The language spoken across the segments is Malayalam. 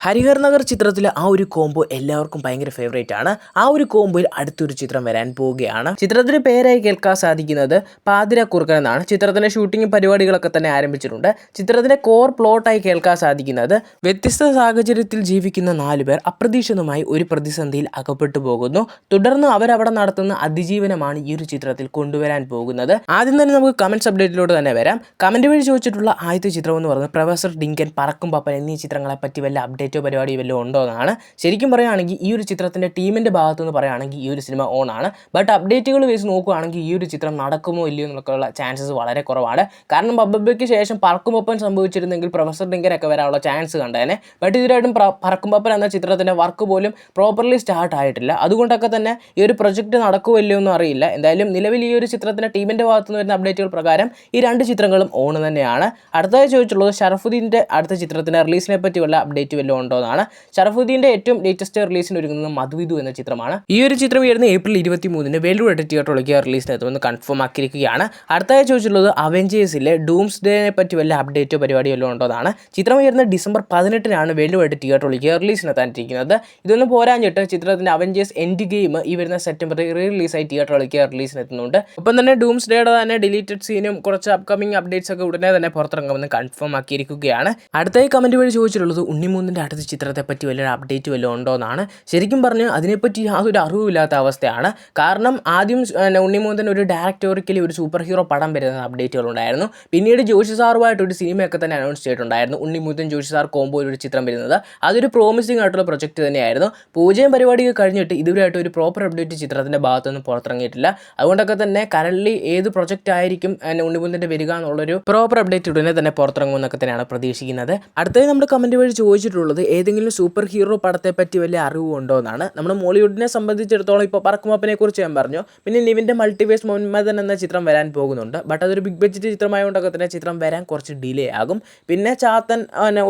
ഹരിഹർ നഗർ ചിത്രത്തിലെ ആ ഒരു കോംബോ എല്ലാവർക്കും ഭയങ്കര ഫേവറേറ്റ് ആണ്. ആ ഒരു കോംബോയിൽ അടുത്തൊരു ചിത്രം വരാൻ പോവുകയാണ്. ചിത്രത്തിന്റെ പേരായി കേൾക്കാൻ സാധിക്കുന്നത് പാതിര കുറുക്കൻ എന്നാണ്. ചിത്രത്തിന്റെ ഷൂട്ടിംഗ് പരിപാടികളൊക്കെ തന്നെ ആരംഭിച്ചിട്ടുണ്ട്. ചിത്രത്തിന്റെ കോർ പ്ലോട്ടായി കേൾക്കാൻ സാധിക്കുന്നത് വ്യത്യസ്ത സാഹചര്യത്തിൽ ജീവിക്കുന്ന 4 പേർ അപ്രതീക്ഷിതമായി ഒരു പ്രതിസന്ധിയിൽ അകപ്പെട്ടു പോകുന്നു. തുടർന്ന് അവരവിടെ നടത്തുന്ന അതിജീവനമാണ് ഈ ഒരു ചിത്രത്തിൽ കൊണ്ടുവരാൻ പോകുന്നത്. ആദ്യം തന്നെ നമുക്ക് കമന്റ്സ് അപ്ഡേറ്റിലൂടെ തന്നെ വരാം. കമന്റ് വഴി ചോദിച്ചിട്ടുള്ള ആദ്യത്തെ ചിത്രം എന്ന് പറയുന്നത് പ്രൊഫസർ ഡിങ്കൻ, പറക്കും പപ്പൻ എന്നീ ചിത്രങ്ങളെ പറ്റി വല്ല അപ്ഡേറ്റ് പരിപാടി വല്ലതും ഉണ്ടോ എന്നാണ്. ശരിക്കും പറയുകയാണെങ്കിൽ ഈ ഒരു ചിത്രത്തിന്റെ ടീമിന്റെ ഭാഗത്തു നിന്ന് പറയുകയാണെങ്കിൽ ഈ ഒരു സിനിമ ഓൺ ആണ്. ബട്ട് അപ്ഡേറ്റുകൾ വെച്ച് നോക്കുകയാണെങ്കിൽ ഈ ഒരു ചിത്രം നടക്കുമോ ഇല്ലയോ എന്നൊക്കെയുള്ള ചാൻസസ് വളരെ കുറവാണ്. കാരണം ബബ്ബയ്ക്ക് ശേഷം പറക്കുമ്പപ്പൻ സംഭവിച്ചിരുന്നെങ്കിൽ പ്രൊഫസർ ഡിങ്കനൊക്കെ വരാനുള്ള ചാൻസ് കണ്ടേനെ. ബട്ട് ഇതിനായിട്ടും പറക്കുമ്പപ്പൻ എന്ന ചിത്രത്തിന്റെ വർക്ക് പോലും പ്രോപ്പർലി സ്റ്റാർട്ട് ആയിട്ടില്ല. അതുകൊണ്ടൊക്കെ തന്നെ ഈ ഒരു പ്രൊജക്ട് നടക്കുമോ ഇല്ലയോ ഒന്നും അറിയില്ല. എന്തായാലും നിലവിൽ ഈ ഒരു ചിത്രത്തിന്റെ ടീമിന്റെ ഭാഗത്തു നിന്ന് വരുന്ന അപ്ഡേറ്റുകൾ പ്രകാരം ഈ 2 ചിത്രങ്ങളും ഓൺ തന്നെയാണ്. അടുത്തതായി ചോദിച്ചുള്ളത് ഷറഫുദ്ദീൻ്റെ അടുത്ത ചിത്രത്തിന്റെ റിലീസിനെ പറ്റി വല്ല അപ്ഡേറ്റ് വല്ലതും ഉണ്ടോ എന്നാണ്. ഷറഫുദ്ദീൻ്റെ ഏറ്റവും ലേറ്റസ്റ്റ് റിലീസിന് ഒരുങ്ങുന്നത് മധുവിധു എന്ന ചിത്രമാണ്. ഈ ഒരു ചിത്രം വരുന്ന ഏപ്രിൽ 23-ന് വേൾഡ് തിയേറ്ററിലേക്ക് റിലീസിനെത്തുമെന്ന് കൺഫേം ആക്കിയിരിക്കുകയാണ്. അടുത്തതായി ചോദിച്ചിട്ടുള്ളത് അവെഞ്ചേഴ്സിലെ ഡൂംസ്ഡേനെ പറ്റി വല്ല അപ്ഡേറ്റോ പരിപാടിയോ വല്ലതും ഉണ്ടോ എന്നാണ്. ചിത്രം വരുന്ന ഡിസംബർ 18-നാണ് വേൾഡ് തിയേറ്ററിലേക്ക് റിലീസിനെത്താനിരിക്കുന്നത്. ഇതൊന്നും പോരാഞ്ഞിട്ട് ചിത്രത്തിന്റെ അവെഞ്ചേഴ്സ് എൻഡ് ഗെയിം ഈ വരുന്ന സെപ്റ്റംബറിൽ റിലീസായി തിയേറ്ററിലേക്ക് റിലീസിനെത്തുന്നുണ്ട്. ഒപ്പം തന്നെ ഡൂംസ്ഡേയുടെ തന്നെ ഡിലീറ്റഡ് സീനും കുറച്ച് അപ്കമിംഗ് അപ്ഡേറ്റ്സ് ഒക്കെ ഉടനെ തന്നെ പുറത്തിറങ്ങുമെന്ന് കൺഫേം ആക്കിയിരിക്കുകയാണ്. അടുത്തായി കമന്റ് വഴി ചോദിച്ചിട്ടുള്ളത് ഉണ്ണിമൂന്നിന്റെ അടുത്ത ചിത്രത്തെ പറ്റി വലിയൊരു അപ്ഡേറ്റ് വല്ലതും ഉണ്ടോ എന്നാണ്. ശരിക്കും പറഞ്ഞ് അതിനെപ്പറ്റി യാതൊരു അറിവില്ലാത്ത അവസ്ഥയാണ്. കാരണം ആദ്യം ഉണ്ണിമൂന്നൻ ഒരു ഡയറക്ടോറിക്കലി ഒരു സൂപ്പർ ഹീറോ പടം വരുന്ന അപ്ഡേറ്റുകൾ ഉണ്ടായിരുന്നു. പിന്നീട് ജോഷി സാറുമായിട്ട് ഒരു സിനിമയൊക്കെ തന്നെ അനൗൺസ് ചെയ്തിട്ടുണ്ടായിരുന്നു. ഉണ്ണിമൂന്നൻ ജോഷി സാർ കോംബോയിൽ ഒരു ചിത്രം വരുന്നത്. അതൊരു പ്രോമിസിംഗ് ആയിട്ടുള്ള പ്രൊജക്റ്റ് തന്നെയായിരുന്നു. പൂജയും പരിപാടിയൊക്കെ കഴിഞ്ഞിട്ട് ഇതുവരെയായിട്ട് ഒരു പ്രോപ്പർ അപ്ഡേറ്റ് ചിത്രത്തിന്റെ ഭാഗത്തൊന്നും പുറത്തിറങ്ങിയിട്ടില്ല. അതുകൊണ്ടൊക്കെ തന്നെ കറന്റ് ഏത് പ്രൊജക്റ്റ് ആയിരിക്കും ഉണ്ണിമൂന്നന്റെ വരിക എന്നുള്ളൊരു പ്രോപ്പർ അപ്ഡേറ്റ് ഉടനെ തന്നെ പുറത്തിറങ്ങുമെന്നൊക്കെ തന്നെയാണ് പ്രതീക്ഷിക്കുന്നത്. അടുത്തത് നമ്മൾ കമന്റ് വഴി ചോദിച്ചിട്ടുള്ളത് ഏതെങ്കിലും സൂപ്പർ ഹീറോ പടത്തെ പറ്റി വലിയ അറിവുണ്ടോ എന്നാണ്. നമ്മുടെ മോളിവുഡിനെ സംബന്ധിച്ചിടത്തോളം ഇപ്പോൾ പറക്കുമപ്പനെ കുറിച്ച് ഞാൻ പറഞ്ഞു. പിന്നെ നിവിൻ്റെ മൾട്ടിവേഴ്സ് മന്മഥൻ എന്ന ചിത്രം വരാൻ പോകുന്നുണ്ട്. ബട്ട് അതൊരു ബിഗ് ബഡ്ജറ്റ് ചിത്രമായതുകൊണ്ടൊക്കെ തന്നെ ചിത്രം വരാൻ കുറച്ച് ഡിലേ ആകും. പിന്നെ ചാത്തൻ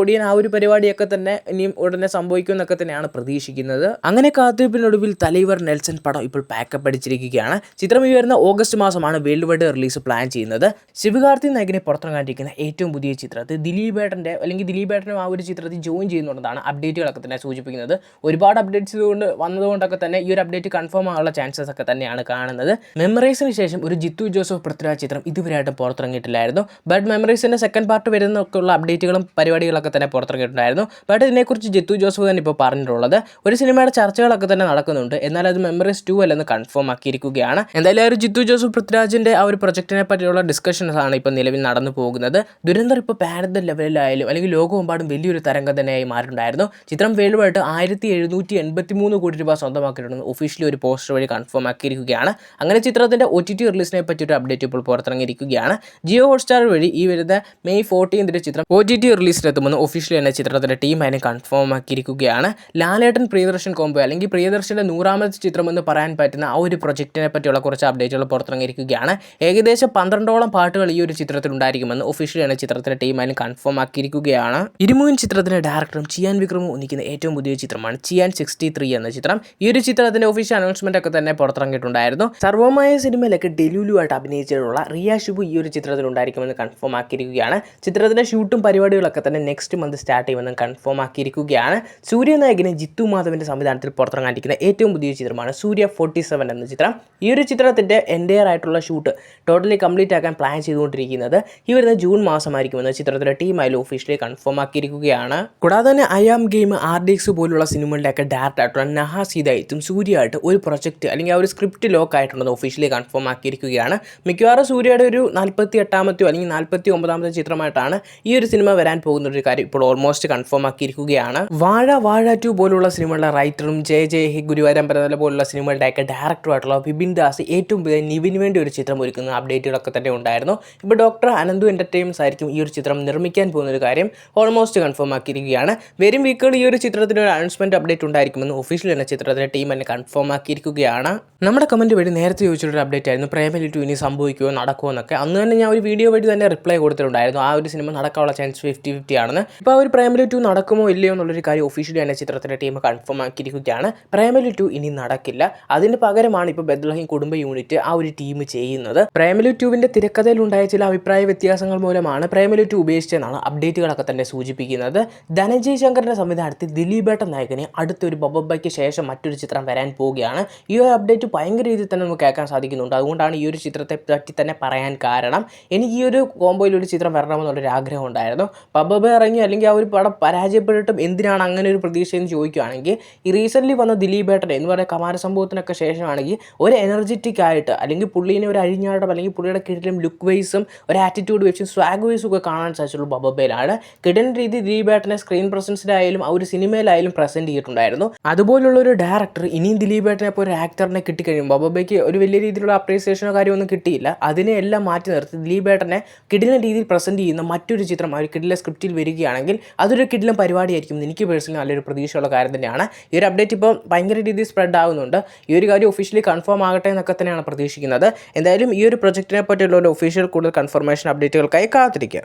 ഒടിയൻ ആ ഒരു പരിപാടിയൊക്കെ തന്നെ ഇനിയും ഉടനെ സംഭവിക്കും എന്നൊക്കെ തന്നെയാണ് പ്രതീക്ഷിക്കുന്നത്. അങ്ങനെ കാത്തിരിപ്പിനൊടുവിൽ തലൈവർ നെൽസൺ പടം ഇപ്പോൾ പാക്കപ്പ് അടിച്ചിരിക്കുകയാണ്. ചിത്രം ഈ വരുന്ന ഓഗസ്റ്റ് മാസമാണ് വേൾഡ് വൈഡ് റിലീസ് പ്ലാൻ ചെയ്യുന്നത്. ശിവകാർത്തി നായകനെ പുറത്തിറങ്ങാനിരിക്കുന്ന ഏറ്റവും പുതിയ ചിത്രത്തിൽ ദിലീപേട്ടനും ആ ഒരു ചിത്രത്തിൽ ജോയിൻ ചെയ്യുന്നുണ്ടെന്നാണ് അപ്ഡേറ്റുകളൊക്കെ തന്നെ സൂചിപ്പിക്കുന്നത്. ഒരുപാട് അപ്ഡേറ്റ്സ് വന്നതുകൊണ്ടൊക്കെ തന്നെ ഈ ഒരു അപ്ഡേറ്റ് കൺഫേം ആകാനുള്ള ചാൻസസ് ഒക്കെ തന്നെയാണ് കാണുന്നത്. മെമ്മറൈസിന് ശേഷം ഒരു ജിത്തു ജോസഫ് പൃഥ്വിരാജ് ചിത്രം ഇതുവരെയായിട്ടും പുറത്തിറങ്ങിയിട്ടില്ലായിരുന്നു. ബട്ട് മെമ്മറൈസിന്റെ സെക്കൻഡ് പാർട്ട് വരുന്നൊക്കെയുള്ള അപ്ഡേറ്റുകളും പരിപാടികളൊക്കെ തന്നെ പുറത്തിറങ്ങിയിട്ടുണ്ടായിരുന്നു. ബട്ട് ഇതിനെക്കുറിച്ച് ജിത്തു ജോസഫ് തന്നെ ഇപ്പോൾ പറഞ്ഞിട്ടുള്ളത് ഒരു സിനിമയുടെ ചർച്ചകളൊക്കെ തന്നെ നടക്കുന്നുണ്ട്. എന്നാൽ അത് മെമ്മറൈസ് 2 അല്ലെന്ന് കൺഫേം ആക്കിയിരിക്കുകയാണ്. എന്തായാലും ഒരു ജിത്തു ജോസഫ് പൃഥ്വിരാജിന്റെ ആ ഒരു പ്രൊജക്റ്റിനെ പറ്റിയുള്ള ഡിസ്കഷൻസ് ആണ് ഇപ്പോൾ നിലവിൽ നടന്നു പോകുന്നത്. ദുരന്തർ ഇപ്പോൾ പാരന്ത ലെവലിലായാലും അല്ലെങ്കിൽ ലോകമെമ്പാടും വലിയൊരു തരംഗം തന്നെയായി മാറിയിട്ടുണ്ടായിരുന്നു. ചിത്രം വേൾഡുമായിട്ട് 1783 കോടി രൂപ സ്വന്തമാക്കിയിട്ടുണ്ടെന്ന് ഒഫീഷ്യലി ഒരു പോസ്റ്റർ വഴി കൺഫേം ആക്കിയിരിക്കുകയാണ്. അങ്ങനെ ചിത്രത്തിന്റെ OTT റിലീസിനെ പറ്റിയൊരു അപ്ഡേറ്റ് ഇപ്പോൾ പുറത്തിറങ്ങിയിരിക്കുകയാണ്. ജിയോ ഹോട്ട്സ്റ്റാർ വഴി ഈ വരുന്ന മെയ് 14 ചിത്രം OTT റിലീസിലെത്തുമെന്ന് ഒഫീഷ്യലി തന്നെ ചിത്രത്തിന്റെ ടീം അതിനെ കൺഫേം ആക്കിയിരിക്കുകയാണ്. ലാലേട്ടൻ പ്രിയദർശൻ കോംബോ അല്ലെങ്കിൽ പ്രിയദർശന്റെ 100ാമത്തെ ചിത്രം എന്ന് പറയാൻ പറ്റുന്ന ആ ഒരു പ്രൊജക്റ്റിനെ പറ്റിയുള്ള കുറച്ച് അപ്ഡേറ്റുകൾ പുറത്തിറങ്ങിയിരിക്കുകയാണ്. ഏകദേശം 12ഓളം പാട്ടുകൾ ഈ ഒരു ചിത്രത്തിൽ ഉണ്ടായിരിക്കുമെന്ന് ഒഫീഷ്യലി തന്നെ ചിത്രത്തിന്റെ ടീം അതിന് കൺഫേം ആക്കിയിരിക്കുകയാണ്. ഇരുമൂൻ ചിത്രത്തിന്റെ ഡയറക്ടറും ചിയാൻ വിക്രമും ഒന്നിക്കുന്ന ഏറ്റവും പുതിയ ചിത്രമാണ് ചിയാൻ 63 എന്ന ചിത്രം. ഈ ഒരു ചിത്രത്തിന്റെ ഒഫീഷ്യൽ അനൗൺസ്മെന്റ് ഒക്കെ തന്നെ പുറത്തിറങ്ങിയിട്ടുണ്ടായിരുന്നു. സർവമായ സിനിമയിലൊക്കെ ഡെലുലു ആയിട്ട് അഭിനയിച്ചിട്ടുള്ള റിയ ഷിബു ഈ ഒരു ചിത്രത്തിൽ ഉണ്ടായിരിക്കുമെന്ന് കൺഫേം ആക്കിയിരിക്കുകയാണ്. ചിത്രത്തിന്റെ ഷൂട്ടും പരിപാടികളൊക്കെ തന്നെ നെക്സ്റ്റ് മന്ത് സ്റ്റാർട്ട് ചെയ്യുമെന്ന് കൺഫേം ആക്കിയിരിക്കുകയാണ്. സൂര്യ നായകനെ ജിത്തു മാധവന്റെ സംവിധാനത്തിൽ പുറത്തിറങ്ങാനിരിക്കുന്ന ഏറ്റവും പുതിയ ചിത്രമാണ് സൂര്യ 47 എന്ന ചിത്രം. ഈ ഒരു ചിത്രത്തിന്റെ എൻറ്റയർ ആയിട്ടുള്ള ഷൂട്ട് ടോട്ടലി കംപ്ലീറ്റ് ആക്കാൻ പ്ലാൻ ചെയ്തുകൊണ്ടിരിക്കുന്നത് ഈ വരുന്ന ജൂൺ മാസമായിരിക്കുമെന്ന് ചിത്രത്തിന്റെ ടീം ആയാലും ഒഫീഷ്യലി കൺഫേം ആക്കിയിരിക്കുകയാണ്. കൂടാതെ തന്നെ ഐആം ഗെയിം, RDX പോലുള്ള സിനിമകളുടെയൊക്കെ ഡയറക്ടർ ആയിട്ടുള്ള നഹാസ് ഹിദായത്തും സൂര്യയായിട്ട് ഒരു പ്രൊജക്ട് അല്ലെങ്കിൽ ആ ഒരു സ്ക്രിപ്റ്റ് ലോക്ക് ആയിട്ടുണ്ടെന്ന് ഒഫീഷ്യലി കൺഫേം ആക്കിയിരിക്കുകയാണ്. മിക്കവാറും സൂര്യയുടെ ഒരു 48ാമത്തെയോ അല്ലെങ്കിൽ 49ാമത്തെ ചിത്രമായിട്ടാണ് ഈ ഒരു സിനിമ വരാൻ പോകുന്ന ഒരു കാര്യം ഇപ്പോൾ ഓൾമോസ്റ്റ് കൺഫേം ആക്കിയിരിക്കുകയാണ്. വാഴ 2 പോലുള്ള സിനിമകളുടെ റൈറ്ററും ഗുരുവായൂരമ്പല പോലുള്ള സിനിമകളുടെയൊക്കെ ഡയറക്ടറുമായിട്ടുള്ള വിപിൻ ദാസ് ഏറ്റവും പുതിയ നിവിന് വേണ്ടി ഒരു ചിത്രം ഒരുക്കുന്ന അപ്ഡേറ്റുകളൊക്കെ തന്നെ ഉണ്ടായിരുന്നു. ഇപ്പോൾ ഡോക്ടർ അനന്തു എൻ്റർടൈൻമെൻറ്റ്സ് ആയിരിക്കും ഈ ഒരു ചിത്രം നിർമ്മിക്കാൻ പോകുന്ന ഒരു കാര്യം ഓൾമോസ്റ്റ് കൺഫേം ആക്കിയിരിക്കുകയാണ്. വരും വീക്കുകളിൽ ഈ ഒരു ചിത്രത്തിന് ഒരു അനൗൺസ്മെന്റ് അപ്ഡേറ്റ് ഉണ്ടായിരിക്കുമെന്ന് ഒഫീഷ്യൽ എന്ന ചിത്രത്തിന്റെ ടീം തന്നെ കൺഫേം ആക്കിയിരിക്കുകയാണ്. നമ്മുടെ കമന്റ് വഴി നേരത്തെ ചോദിച്ചിട്ടൊരു അപ്ഡേറ്റ് ആയിരുന്നു പ്രേമലു 2 ഇനി സംഭവിക്കുമോ നടക്കുമോ എന്നൊക്കെ. അന്ന് തന്നെ ഞാൻ ഒരു വീഡിയോ വഴി തന്നെ റിപ്ലൈ കൊടുത്തിട്ടുണ്ടായിരുന്നു. ആ ഒരു സിനിമ നടക്കാനുള്ള ചാൻസ് 50-50 ആണെന്ന്. ഇപ്പോൾ ആ ഒരു പ്രേമലു 2 നടക്കുമോ ഇല്ലയോ എന്നുള്ളൊരു കാര്യം ഒഫീഷ്യലി തന്നെ ചിത്രത്തിന്റെ ടീം കൺഫേം ആക്കിയിരിക്കുകയാണ്. പ്രേമലു 2 ഇനി നടക്കില്ല. അതിന് പകരമാണ് ഇപ്പോൾ ബദ്ലഹീം കുടുംബ യൂണിറ്റ് ആ ഒരു ടീം ചെയ്യുന്നത്. പ്രേമലു 2വിന്റെ തിരക്കഥയിലുണ്ടായ ചില അഭിപ്രായ വ്യത്യാസങ്ങൾ മൂലമാണ് പ്രേമലു 2 ഉപേക്ഷിച്ചെന്നാണ് അപ്ഡേറ്റുകളൊക്കെ തന്നെ സൂചിപ്പിക്കുന്നത്. ധനഞ്ജയ് ശങ്കറിൻ്റെ സംവിധാനത്തിൽ ദിലീപേട്ടൻ നായകനെ അടുത്തൊരു ബൊബബയ്ക്ക് ശേഷം മറ്റൊരു ചിത്രം വരാൻ പോവുകയാണ്. ഈ ഒരു അപ്ഡേറ്റ് ഭയങ്കര രീതിയിൽ തന്നെ നമുക്ക് കേൾക്കാൻ സാധിക്കുന്നുണ്ട്. അതുകൊണ്ടാണ് ഈ ഒരു ചിത്രത്തെ പറ്റി തന്നെ പറയാൻ കാരണം. എനിക്ക് ഈ ഒരു കോംബോയിൽ ഒരു ചിത്രം വരണമെന്നുള്ളൊരു ആഗ്രഹം ഉണ്ടായിരുന്നു. ബൊബബ ഇറങ്ങി അല്ലെങ്കിൽ ആ ഒരു പടം പരാജയപ്പെട്ടിട്ടും എന്തിനാണ് അങ്ങനെ ഒരു പ്രതീക്ഷയെന്ന് ചോദിക്കുകയാണെങ്കിൽ, ഈ റീസെൻ്റ്ലി വന്ന ദിലീപേട്ടൻ എന്ന് പറയുന്ന കമാര സംഭവത്തിനൊക്കെ ശേഷമാണെങ്കിൽ ഒരു എനർജറ്റിക് ആയിട്ട് അല്ലെങ്കിൽ പുള്ളീനെ ഒരു അഴിഞ്ഞാടം അല്ലെങ്കിൽ പുള്ളിയുടെ കിടിലും ലുക്ക് വൈസും ഒരു ആറ്റിറ്റ്യൂഡ് വെച്ചും സ്വാഗ് വൈസും ഒക്കെ കാണാൻ സാധിച്ചുള്ളൂ ബൊബബയിലാണ്. കിടൻ രീതി ദിലീപേട്ടനെ സ്ക്രീൻ പ്രസൻസിലായാലും ആ ഒരു സിനിമയിലായാലും പ്രസൻറ്റ് ചെയ്തിട്ടുണ്ടായിരുന്നു. അതുപോലുള്ള ഒരു ഡയറക്ടർ ഇനിയും ദിലീപേട്ടനെ ഇപ്പോൾ ഒരു ആക്ടറിനെ കിട്ടിക്കഴിയുമ്പോൾ ബൊബബയ്ക്ക് ഒരു വലിയ രീതിയിലുള്ള അപ്രീസിയേഷനോ കാര്യമൊന്നും കിട്ടിയില്ല. അതിനെല്ലാം മാറ്റി നിർത്തി ദിലീപേട്ടനെ കിടിലൻ രീതിയിൽ പ്രസൻറ്റ് ചെയ്യുന്ന മറ്റൊരു ചിത്രം ആ ഒരു കിടില സ്ക്രിപ്റ്റിൽ വരികയാണെങ്കിൽ അതൊരു കിടിലം പരിപാടിയായിരിക്കും. എനിക്ക് പേഴ്സണലി നല്ലൊരു പ്രതീക്ഷയുള്ള കാര്യം തന്നെയാണ്. ഈ ഒരു അപ്ഡേറ്റ് ഇപ്പോൾ ഭയങ്കര രീതിയിൽ സ്പ്രെഡ് ആകുന്നുണ്ട്. ഈ ഒരു കാര്യം ഒഫീഷ്യലി കൺഫേം ആകട്ടെ എന്നൊക്കെ തന്നെയാണ് പ്രതീക്ഷിക്കുന്നത്. എന്തായാലും ഈ ഒരു പ്രൊജക്റ്റിനെ പറ്റിയുള്ള ഒരു ഒഫീഷ്യൽ കൂടുതൽ കൺഫർമേഷൻ അപ്ഡേറ്റുകൾക്കായി കാത്തിരിക്കുക.